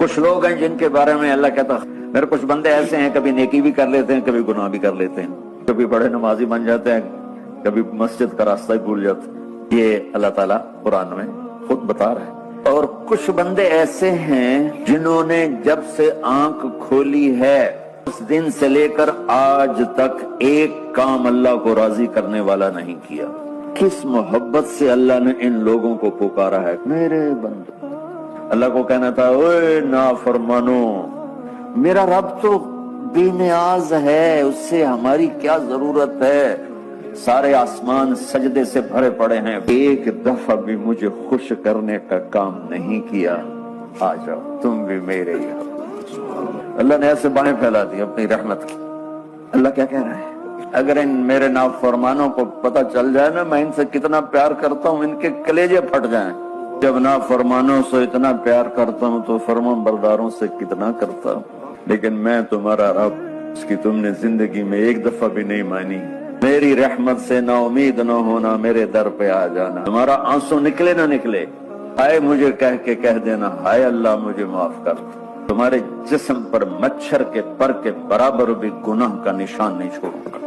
कुछ लोग हैं जिनके बारे में अल्लाह कहता मेरे कुछ बंदे ऐसे हैं, कभी नेकी भी कर लेते हैं, कभी गुनाह भी कर लेते हैं, कभी बड़े नमाजी बन जाते हैं, कभी मस्जिद का रास्ता ही भूल जाते हैं। ये अल्लाह ताला कुरान में खुद बता रहा है। और कुछ बंदे ऐसे हैं जिन्होंने जब से आंख खोली है उस दिन से लेकर आज तक एक काम अल्लाह को राजी करने वाला नहीं किया। किस मोहब्बत से अल्लाह ने इन लोगों को पुकारा है, मेरे बंदे। अल्लाह को कहना था, ओए नाफरमानो, मेरा रब तो बेनियाज है, उससे हमारी क्या जरूरत है, सारे आसमान सजदे से भरे पड़े हैं, एक दफा भी मुझे खुश करने का काम नहीं किया, आ जाओ तुम भी मेरे ही हो। अल्लाह ने ऐसे बाहें फैला दी अपनी रहमत की। अल्लाह क्या कह रहा है, अगर इन मेरे नाफरमानों को पता चल जाए ना मैं इनसे कितना प्यार करता हूँ, इनके कलेजे फट जाएं। जब नाफरमानों से इतना प्यार करता हूँ तो फरमाबरदारों से कितना करता हूँ। लेकिन मैं तुम्हारा रब, इसकी तुमने जिंदगी में एक दफा भी नहीं मानी। मेरी रहमत से ना उम्मीद न होना, मेरे दर पे आ जाना, तुम्हारा आंसू निकले ना निकले, हाय मुझे कह के कह देना, हाय अल्लाह मुझे माफ कर। तुम्हारे जिस्म पर मच्छर के पर के बराबर भी गुनाह का निशान नहीं छोड़ूंगा।